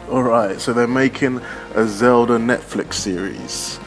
Alright, so they're making a Zelda Netflix series.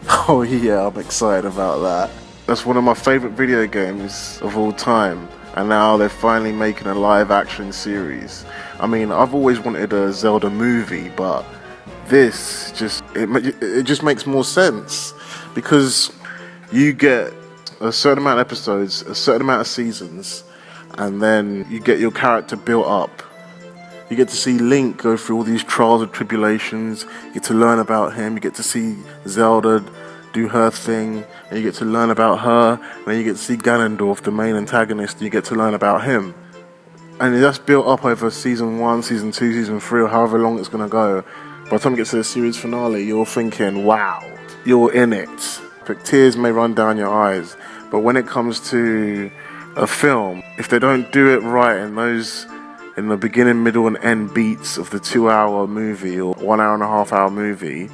Oh yeah, I'm excited about that. That's one of my favourite video games of all time. And now they're finally making a live action series. I mean, I've always wanted a Zelda movie, but this it just makes more sense. Because you get a certain amount of episodes, a certain amount of seasons, and then you get your character built up. You get to see Link go through all these trials and tribulations. You get to learn about him. You get to see Zelda do her thing, and you get to learn about her. And then you get to see Ganondorf, the main antagonist, and you get to learn about him. And that's built up over season 1, season 2, season 3, or however long it's going to go. By the time you get to the series finale, you're thinking, wow, you're in it. But tears may run down your eyes. But when it comes to a film, if they don't do it right in the beginning, middle and end beats of the 2-hour movie or 1 hour and a half hour movie,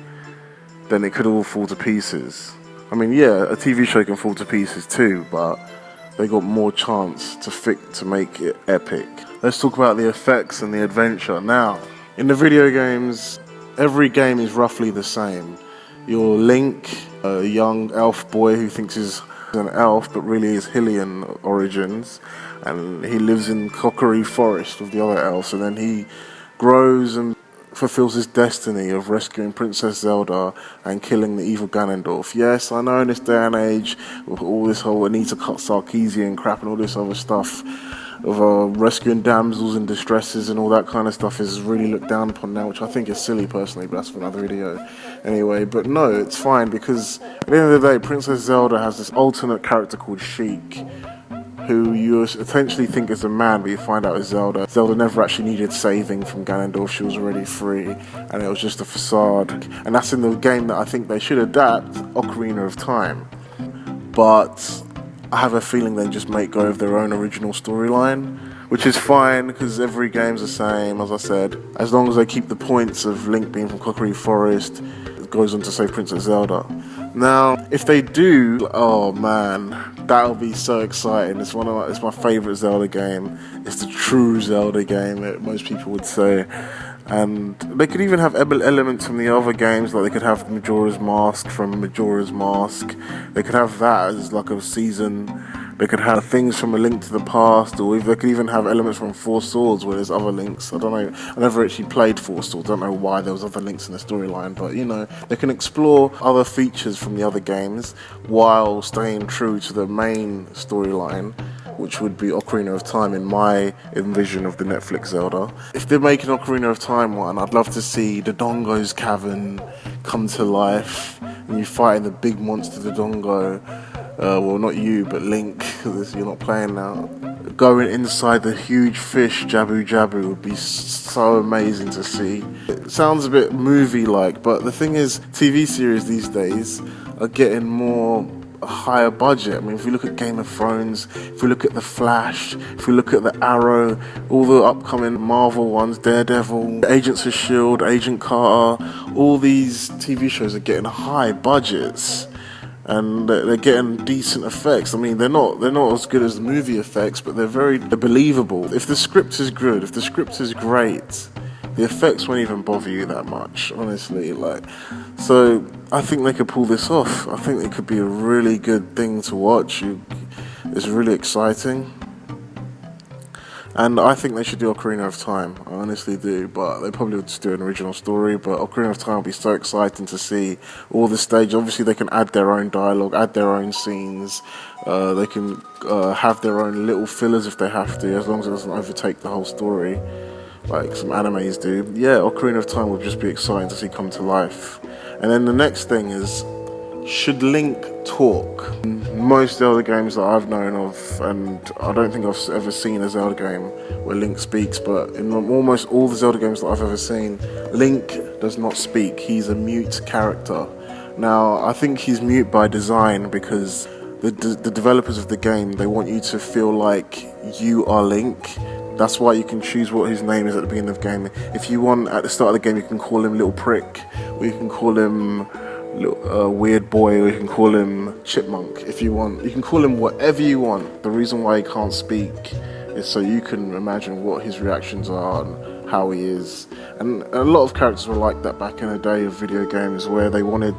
then it could all fall to pieces. I mean, yeah, a TV show can fall to pieces too, but they got more chance to make it epic. Let's talk about the effects and the adventure. Now, in the video games, every game is roughly the same. You're Link, a young elf boy who thinks he's an elf but really is Hylian origins, and he lives in Kokiri Forest with the other elves, and then he grows and fulfills his destiny of rescuing Princess Zelda and killing the evil Ganondorf. Yes, I know in this day and age, with all this whole Anita Sarkeesian crap and all this other stuff of rescuing damsels in distresses and all that kind of stuff is really looked down upon now, which I think is silly personally, but that's for another video anyway. But no, it's fine, because at the end of the day, Princess Zelda has this alternate character called Sheik, who you essentially think is a man, but you find out is Zelda. Zelda never actually needed saving from Ganondorf, she was already free, and it was just a facade. And that's in the game that I think they should adapt, Ocarina of Time. But I have a feeling they just make go of their own original storyline, which is fine, because every game's the same, as I said. As long as they keep the points of Link being from Kokiri Forest, it goes on to save Princess Zelda. Now, if they do, oh man, that'll be so exciting. It's my favourite Zelda game. It's the true Zelda game, most people would say. And they could even have elements from the other games, like they could have Majora's Mask from Majora's Mask. They could have that as like a season. They could have things from A Link to the Past, or they could even have elements from Four Swords where there's other links. I don't know, I never actually played Four Swords, I don't know why there was other links in the storyline, but you know, they can explore other features from the other games while staying true to the main storyline, which would be Ocarina of Time in my envision of the Netflix Zelda. If they're making Ocarina of Time one, I'd love to see the Dodongo's cavern come to life, and you fight the big monster Dodongo. Well, not you, but Link, because you're not playing now. Going inside the huge fish, Jabu Jabu, would be so amazing to see. It sounds a bit movie-like, but the thing is, TV series these days are getting a higher budget. I mean, if we look at Game of Thrones, if we look at The Flash, if we look at The Arrow, all the upcoming Marvel ones, Daredevil, Agents of S.H.I.E.L.D., Agent Carter, all these TV shows are getting high budgets. And they're getting decent effects. I mean, they're not as good as the movie effects, but they're believable. If the script is good, if the script is great, the effects won't even bother you that much, honestly. So I think they could pull this off. I think it could be a really good thing to watch. It's really exciting. And I think they should do Ocarina of Time. I honestly do, but they probably would just do an original story. But Ocarina of Time will be so exciting to see all the stage. Obviously, they can add their own dialogue, add their own scenes. They can have their own little fillers if they have to, as long as it doesn't overtake the whole story, like some animes do. Yeah, Ocarina of Time would just be exciting to see come to life. And then the next thing is, should Link talk? Most Zelda games that I've known of, and I don't think I've ever seen a Zelda game where Link speaks, but in almost all the Zelda games that I've ever seen, Link does not speak. He's a mute character. Now, I think he's mute by design because the developers of the game, they want you to feel like you are Link. That's why you can choose what his name is at the beginning of the game. If you want, at the start of the game, you can call him Little Prick, or you can call him Weird Boy, or you can call him Chipmunk if you want. You can call him whatever you want. The reason why he can't speak is so you can imagine what his reactions are how he is. And a lot of characters were like that back in the day of video games, where they wanted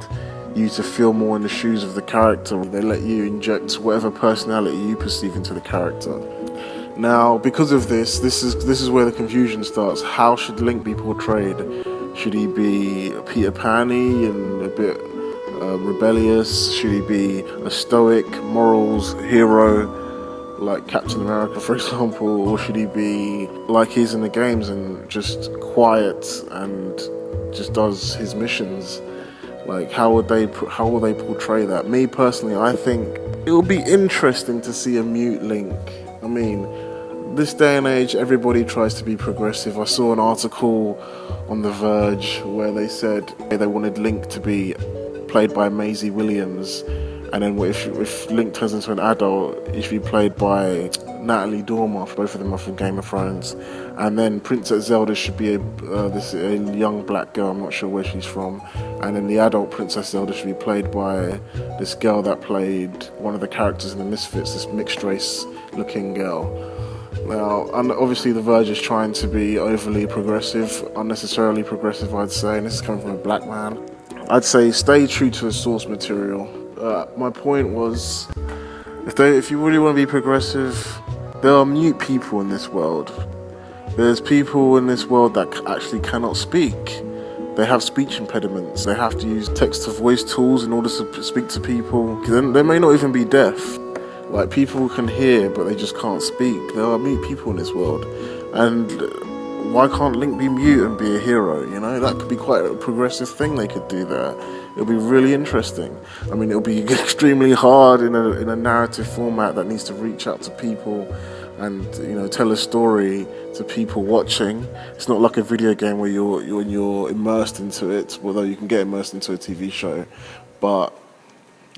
you to feel more in the shoes of the character. They let you inject whatever personality you perceive into the character. Now, because of this is where the confusion starts. How should Link be portrayed? Should he be Peter Pan-y and a bit rebellious? Should he be a stoic, morals hero like Captain America, for example? Or should he be like he is in the games and just quiet and just does his missions? Like, how will they portray that? Me personally, I think it will be interesting to see a mute Link. I mean, this day and age, everybody tries to be progressive. I saw an article on The Verge where they said they wanted Link to be played by Maisie Williams, and then if Link turns into an adult, he should be played by Natalie Dormer. Both of them are from Game of Thrones. And then Princess Zelda should be a young black girl. I'm not sure where she's from. And then the adult Princess Zelda should be played by this girl that played one of the characters in the Misfits, this mixed race looking girl. Now, obviously The Verge is trying to be overly progressive, unnecessarily progressive, I'd say, and this is coming from a black man. I'd say stay true to the source material. My point was, if you really want to be progressive, there are mute people in this world. There's people in this world that actually cannot speak. They have speech impediments. They have to use text-to-voice tools in order to speak to people. They may not even be deaf. Like, people can hear, but they just can't speak. There are mute people in this world. And why can't Link be mute and be a hero, you know? That could be quite a progressive thing they could do there. It'll be really interesting. I mean, it'll be extremely hard in a narrative format that needs to reach out to people and, you know, tell a story to people watching. It's not like a video game where you're immersed into it, although you can get immersed into a TV show, but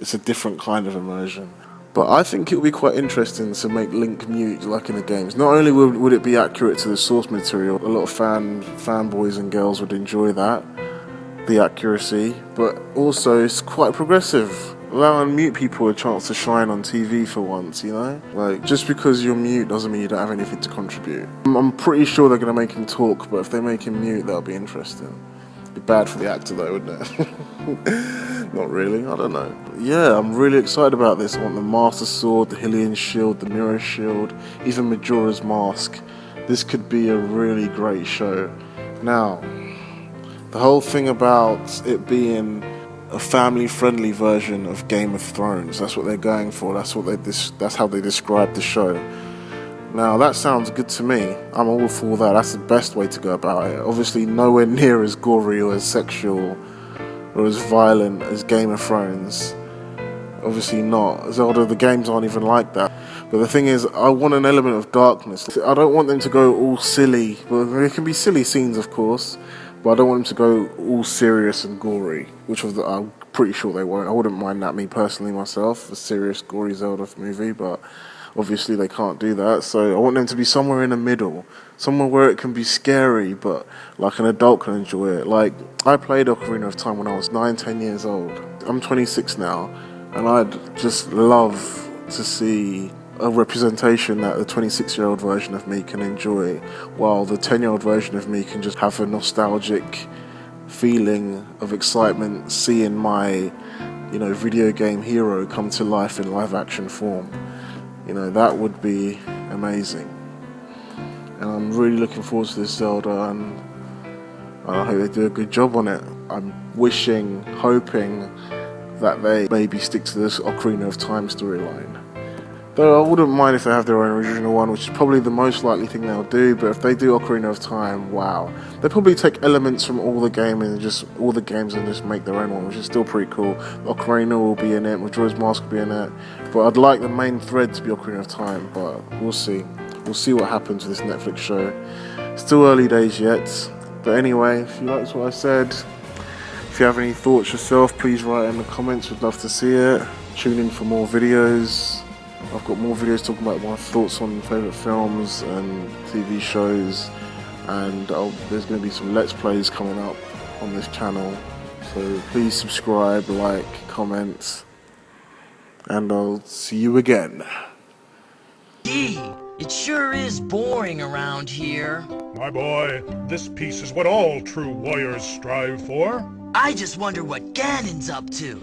it's a different kind of immersion. But I think it would be quite interesting to make Link mute like in the games. Not only would it be accurate to the source material, a lot of fanboys and girls would enjoy that, the accuracy, but also it's quite progressive, allowing mute people a chance to shine on TV for once, you know? Like, just because you're mute doesn't mean you don't have anything to contribute. I'm pretty sure they're going to make him talk, but if they make him mute, that'll be interesting. Be bad for the actor though, wouldn't it? Not really, I don't know. Yeah, I'm really excited about this. I want the Master Sword, the Hylian Shield, the Mirror Shield, even Majora's Mask. This could be a really great show. Now, the whole thing about it being a family-friendly version of Game of Thrones, that's what they're going for. That's how they describe the show. Now, that sounds good to me. I'm all for that. That's the best way to go about it. Obviously, nowhere near as gory or as sexual or as violent as Game of Thrones. Obviously not. Zelda, the games aren't even like that. But the thing is, I want an element of darkness. I don't want them to go all silly. Well, there can be silly scenes, of course, but I don't want them to go all serious and gory, which I'm pretty sure they won't. I wouldn't mind that, me personally, myself, a serious, gory Zelda movie, but obviously they can't do that. So I want them to be somewhere in the middle, somewhere where it can be scary, but like an adult can enjoy it. Like, I played Ocarina of Time when I was 9-10 years old. I'm 26 now, and I'd just love to see a representation that the 26-year-old version of me can enjoy, while the 10-year-old version of me can just have a nostalgic feeling of excitement seeing my, you know, video game hero come to life in live action form. You know, that would be amazing. And I'm really looking forward to this Zelda, and I hope they do a good job on it. I'm hoping that they maybe stick to this Ocarina of Time storyline. Though I wouldn't mind if they have their own original one, which is probably the most likely thing they'll do, but if they do Ocarina of Time, wow. They'll probably take elements from all the games and just make their own one, which is still pretty cool. Ocarina will be in it, Majora's Mask will be in it, but I'd like the main thread to be Ocarina of Time, but we'll see. We'll see what happens with this Netflix show. Still early days yet, but anyway, if you liked what I said, if you have any thoughts yourself, please write in the comments, we'd love to see it. Tune in for more videos. I've got more videos talking about my thoughts on favourite films and TV shows, and there's going to be some Let's Plays coming up on this channel, so please subscribe, like, comment, and I'll see you again. It sure is boring around here. My boy, this peace is what all true warriors strive for. I just wonder what Ganon's up to.